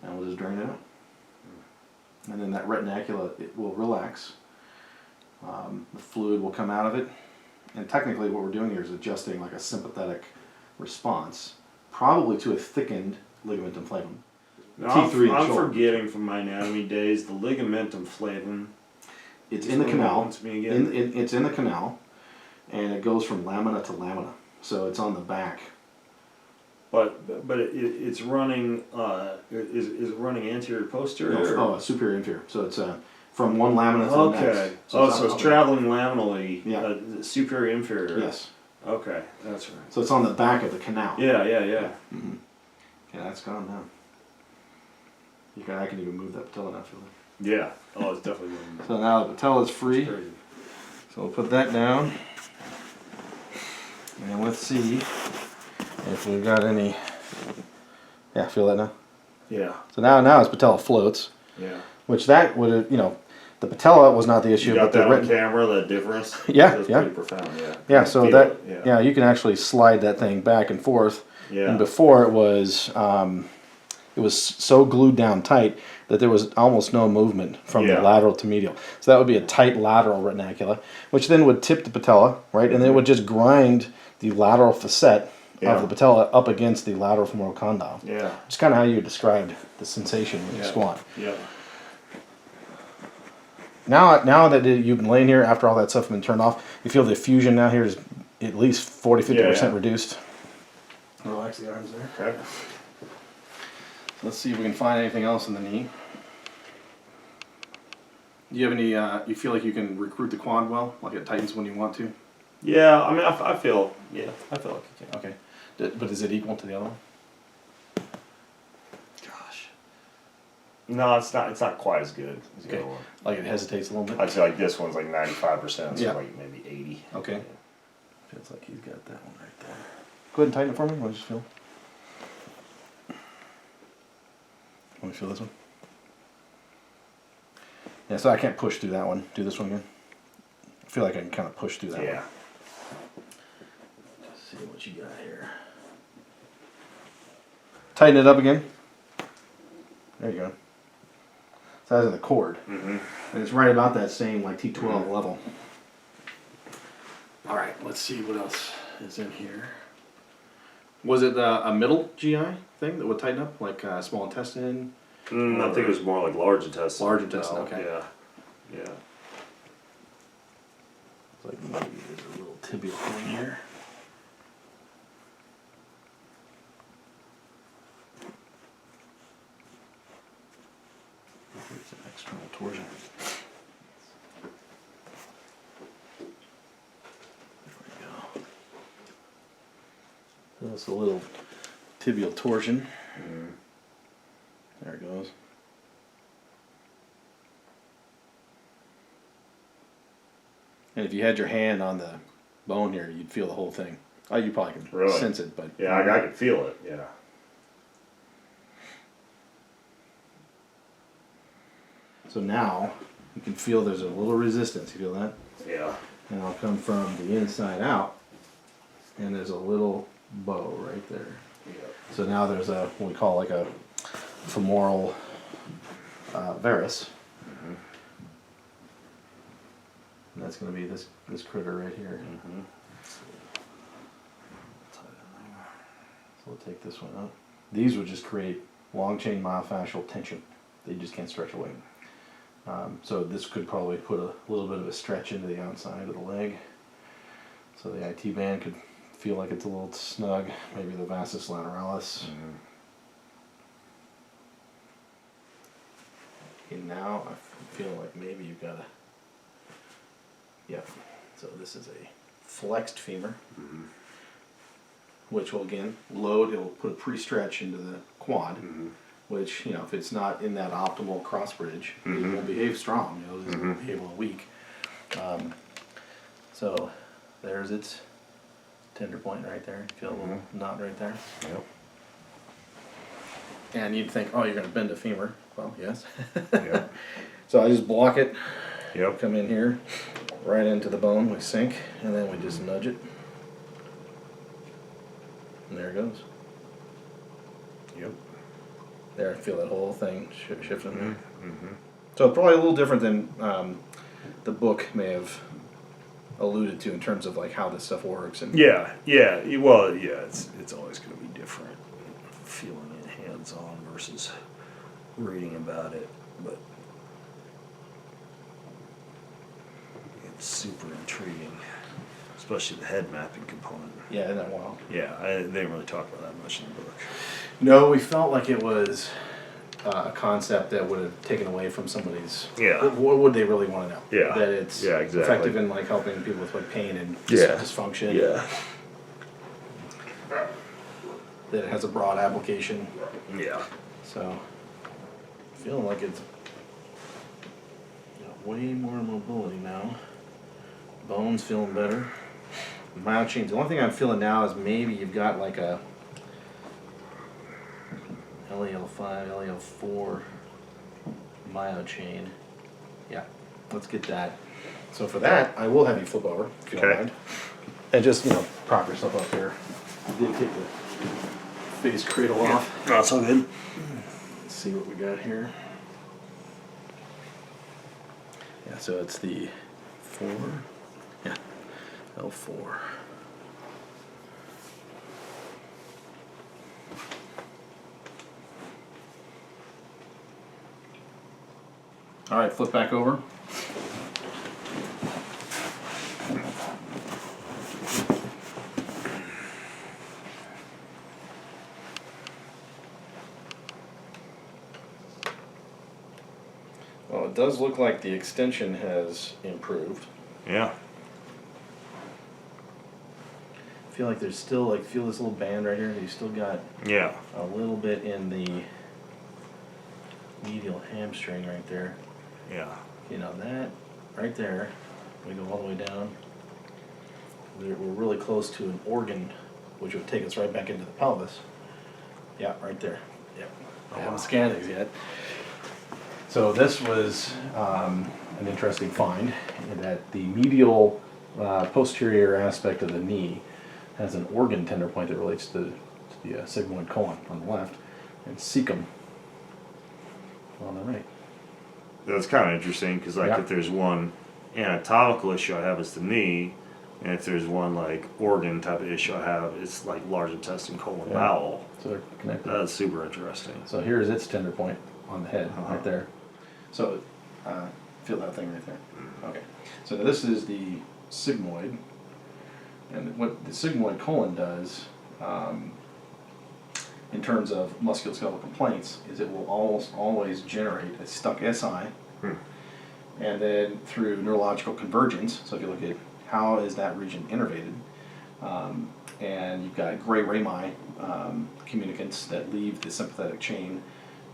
And we'll just drain it out. And then that retinacula, it will relax. The fluid will come out of it. And technically what we're doing here is adjusting like a sympathetic response, probably to a thickened ligamentum flavum. No, T3 I'm and shoulder. forgetting from my anatomy days the ligamentum flavum. It's in the canal. Once me again. It's in the canal, and it goes from lamina to lamina. So it's on the back. But it's running. Is it running anterior posterior? No, superior inferior. So it's from one lamina to the next. Okay. So it's traveling laminally. Yeah. Superior inferior. Yes. Okay, that's right. So it's on the back of the canal. Yeah. Mm-hmm. Yeah, that's gone now. I can even move that patella now. Feel it. Yeah. Oh, it's definitely moving. So now the patella is free. That's crazy. So we'll put that down. And let's see if we've got any. Yeah, feel that now? Yeah. So now his patella floats. Yeah. Which that would have, you know, the patella was not the issue. You got but that the on camera, that difference? Yeah, That's yeah. pretty profound, yeah. Yeah, so Feel that, it, yeah, you can actually slide that thing back and forth. Yeah. And before it was so glued down tight that there was almost no movement from the lateral to medial. So that would be a tight lateral retinacula, which then would tip the patella, right? And then it would just grind the lateral facet of the patella up against the lateral femoral condyle. Yeah. It's kind of how you described the sensation when you squat. Yeah. Now that you've been laying here, after all that stuff has been turned off, you feel the fusion now here is at least 40-50% reduced. Relax the arms there. Okay. Let's see if we can find anything else in the knee. Do you have any, you feel like you can recruit the quad well? Like it tightens when you want to? Yeah, I mean, I feel like you can. Okay. But is it equal to the other one? Gosh. No, it's not quite as good as the Okay. other one. Like it hesitates a little bit? I'd say like this one's like 95%, so Yeah. like maybe 80. Okay. Feels like he's got that one right there. Go ahead and tighten it for me. Let me just feel. Let me feel this one. Yeah, so I can't push through that one. Do this one again. I feel like I can kind of push through that one. Yeah. Let's see what you got here. Tighten it up again. There you go. So that's in the cord. Mm-hmm. And it's right about that same like T12 level. All right, let's see what else is in here. Was it a middle GI thing that would tighten up, like small intestine? I think it was more like large intestine. Large intestine, No, okay. Yeah. Yeah. It's like maybe there's a little tibial thing here. It's an external torsion. There we go. That's a little tibial torsion. There it goes. And if you had your hand on the bone here, you'd feel the whole thing. Oh, you probably can Really? sense it, but Yeah, I could feel it. Yeah. so now you can feel there's a little resistance. You feel that? Yeah. And I'll come from the inside out, and there's a little bow right there. Yeah. So now there's what we call like a femoral varus. And that's going to be this critter right here. Mm-hmm. So we'll take this one out. These would just create long chain myofascial tension. They just can't stretch away. So this could probably put a little bit of a stretch into the outside of the leg. So the IT band could feel like it's a little snug. Maybe the vastus lateralis. And now I'm feeling like maybe you've got a. Yep. So this is a flexed femur, which will again load. It will put a pre-stretch into the quad, which if it's not in that optimal cross bridge, it will behave strong. It'll just behave a little weak. So there's its tender point right there. Feel a little knot right there. Yep. And you'd think, oh, you're going to bend a femur. Well, yes. Yep. So I just block it, Yep. come in here, right into the bone, we sink, and then we just nudge it. And there it goes. Yep. There, feel that whole thing shifting there. Mm-hmm. So probably a little different than the book may have alluded to in terms of like how this stuff works. And Yeah. Well, yeah. It's always going to be different, feeling it hands-on versus reading about it. But it's super intriguing, especially the head mapping component. yeah, isn't that wild? Yeah, they didn't really talk about that much in the book. No, we felt like it was a concept that would have taken away from somebody's. Yeah. What would they really want to know? Yeah. That it's Yeah, exactly. effective in like helping people with like pain and dysfunction. Yeah. That it has a broad application. Yeah. So, feeling like it's got way more mobility now. Bones feeling better. Myo chains. The only thing I'm feeling now is maybe you've got like a LAL5, LAL4 myo chain. Yeah, let's get that. So for that, I will have you flip over, if you don't Okay. mind. And just, prop yourself up here. I did take the face cradle off. No, it's all good. Let's see what we got here. Yeah, so it's the 4. Yeah, L4. All right, flip back over. Well, it does look like the extension has improved. Yeah. I feel like there's still, feel this little band right here? You still got Yeah. a little bit in the medial hamstring right there. Yeah. That right there, we go all the way down. We're really close to an organ, which would take us right back into the pelvis. Yeah, right there. Yep. I haven't scanned these yet. So this was an interesting find in that the medial posterior aspect of the knee has an organ tender point that relates to the sigmoid colon on the left and cecum on the right. That's kind of interesting because, like, Yeah. if there's one anatomical issue I have, it's the knee, and if there's one like organ type of issue I have, it's like large intestine, colon, bowel. So they're connected. That's super interesting. So here's its tender point on the head, right there. So feel that thing right there. Okay. So this is the sigmoid, and what the sigmoid colon does, in terms of musculoskeletal complaints, is it will almost always generate a stuck SI, and then through neurological convergence. So if you look at how is that region innervated, and you've got gray rami communicants that leave the sympathetic chain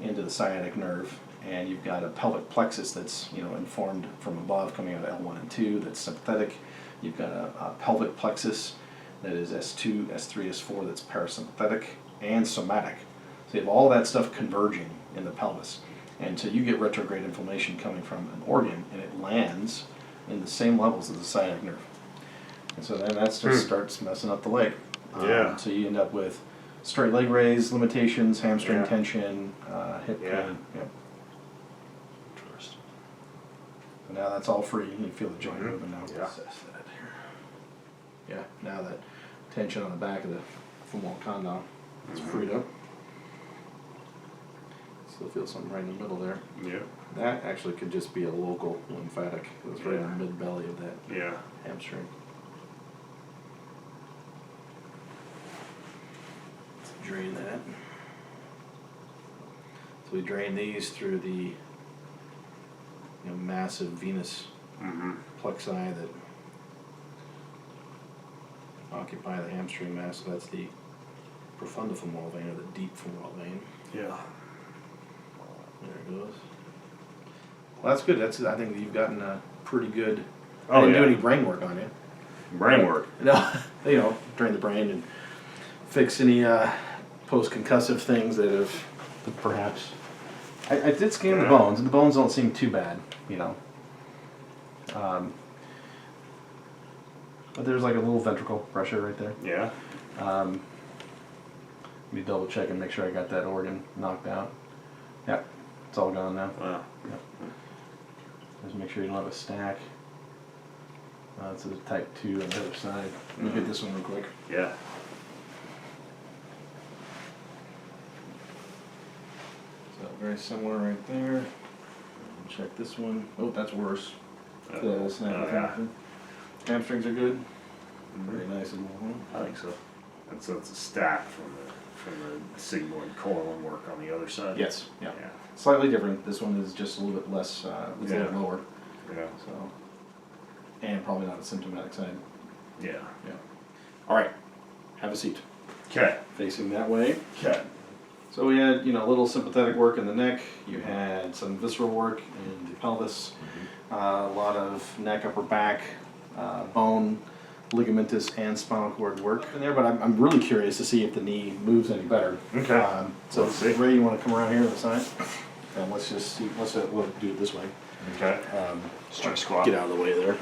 into the sciatic nerve, and you've got a pelvic plexus that's informed from above coming out of L1 and 2 that's sympathetic. You've got a pelvic plexus that is S2, S3, S4 that's parasympathetic and somatic. So you have all that stuff converging in the pelvis, and so you get retrograde inflammation coming from an organ, and it lands in the same levels as the sciatic nerve. And so then that just starts messing up the leg. Yeah. So you end up with straight leg raise limitations, hamstring tension, hip pain. Yep. Interesting. So now that's all free. You feel the joint moving now. Yeah. Assess that here. Yeah. Now that tension on the back of the femoral condyle is freed up. Still feel something right in the middle there. Yeah. That actually could just be a local lymphatic. It was right in the mid belly of that Yeah. hamstring. Let's drain that. So we drain these through the massive venous plexi that occupy the hamstring mass. So that's the profundifemoral vein, or the deep femoral vein. Yeah. There it goes. Well, that's good. I think you've gotten a pretty good. Oh, I didn't yeah. do any brain work on you. Brain work. Drain the brain and fix any post-concussive things that have perhaps. I did scan the bones, and the bones don't seem too bad, but there's like a little ventricle pressure right there. Yeah. Let me double check and make sure I got that organ knocked out. Yep, it's all gone now. Wow. Yep. Just make sure you don't have a stack. It's a type 2 on the other side. Let me get this one real quick. Yeah. So very similar right there. Check this one. Oh, that's worse. The snap Hamstrings are good. Very nice and long. I think so. And so it's a stack from the sigmoid colon work on the other side. Yes. Yeah. Slightly different. This one is just a little bit less. It's a little lower. Yeah. So, and probably not a symptomatic side. Yeah. Yeah. All right. Have a seat. Okay. Facing that way. Okay. So we had, a little sympathetic work in the neck. You had some visceral work in the pelvis. A lot of neck, upper back, bone, ligamentous, and spinal cord work in there. But I'm really curious to see if the knee moves any better. Okay. So Ray, you want to come around here to the side? And let's just see. We'll do it this way. Okay. String squat. Get out of the way there.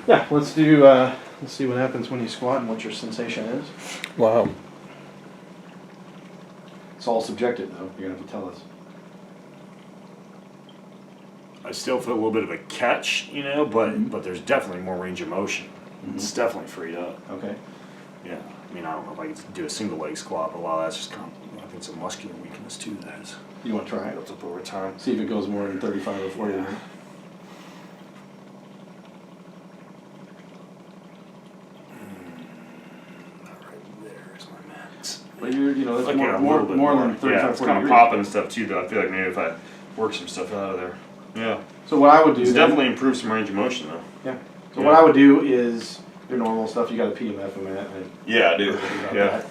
Yeah. Let's do. Let's see what happens when you squat and what your sensation is. Wow. It's all subjective, though. You're gonna have to tell us. I still feel a little bit of a catch, but there's definitely more range of motion. It's definitely freed up. Okay. Yeah. I mean, I don't know if I can do a single leg squat, but a lot of that's just kind of, I think it's a muscular weakness too that has You want to try it? built up over time. See if it goes more than 35 or 40. Yeah. Right there is my max. But that's Like, yeah, a more little bit than 35, Yeah, it's 40 kind of degrees. popping and stuff too, though. I feel like maybe if I work some stuff out of there. Yeah. So what I would do It's then- definitely improved some range of motion, though. Yeah. So Yeah. what I would do is your normal stuff. You got a PMF in that. Yeah, I do. Yeah.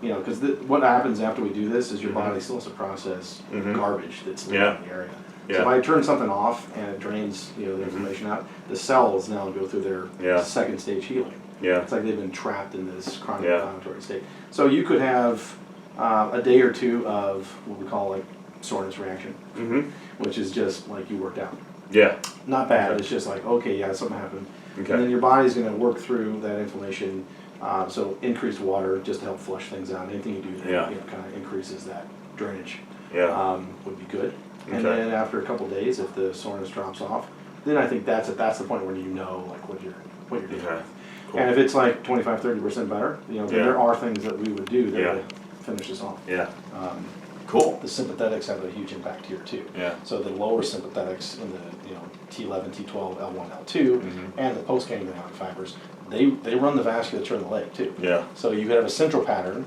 Because what happens after we do this is your body still has to process garbage that's living Yeah. in the area. Yeah. So if I turn something off and it drains the information out, the cells now go through their second stage healing. Yeah. It's like they've been trapped in this chronic Yeah. inflammatory state. So you could have a day or two of what we call like soreness reaction, which is just like you worked out. Yeah. Not bad. Okay. It's just like, okay, yeah, something happened. Okay. And then your body's going to work through that inflammation. So increased water just to help flush things out. Anything you do that kind of increases that drainage would be good. And Okay. then after a couple of days, if the soreness drops off, then I think that's the point where you know like what you're doing. Okay. Cool. And if it's like 25-30% better, then there are things that we would do that would finish this off. Yeah. Cool. The sympathetics have a huge impact here too. Yeah. So the lower sympathetics in the T11, T12, L1, L2, and the postganglionic fibers, they run the vasculature in the leg too. Yeah. So you could have a central pattern.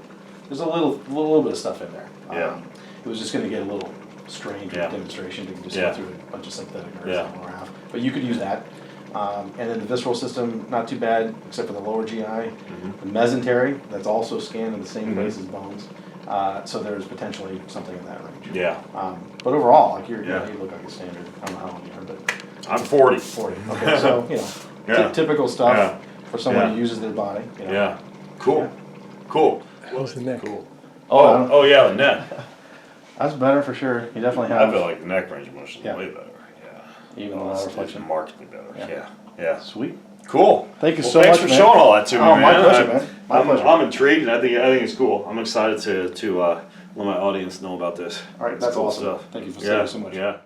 There's a little bit of stuff in there. Yeah. It was just going to get a little strange with demonstration to just go through a bunch of sympathetic nerves that we'll have. But you could use that. And then the visceral system, not too bad, except for the lower GI. The mesentery, that's also scanned in the same place as bones. So there's potentially something in that range. Yeah. But overall, like you look like a standard. I don't know how old you are, but I'm 40. 40. Okay, so typical stuff for someone who uses their body. Yeah. Cool. Yeah. Cool. How's the neck? Cool. Oh yeah, the neck. That's better for sure. You definitely I have. feel like the neck range of motion is way better. Yeah. Even It's reflection. markedly better. Yeah. Sweet. Cool. Thank you Well, so thanks much, for man. showing all that to me, Oh, man. my pleasure, man. My pleasure. I'm intrigued, and I think it's cool. I'm excited to let my audience know about this. All right, It's that's cool awesome. stuff. Thank you for saying so much. Yeah.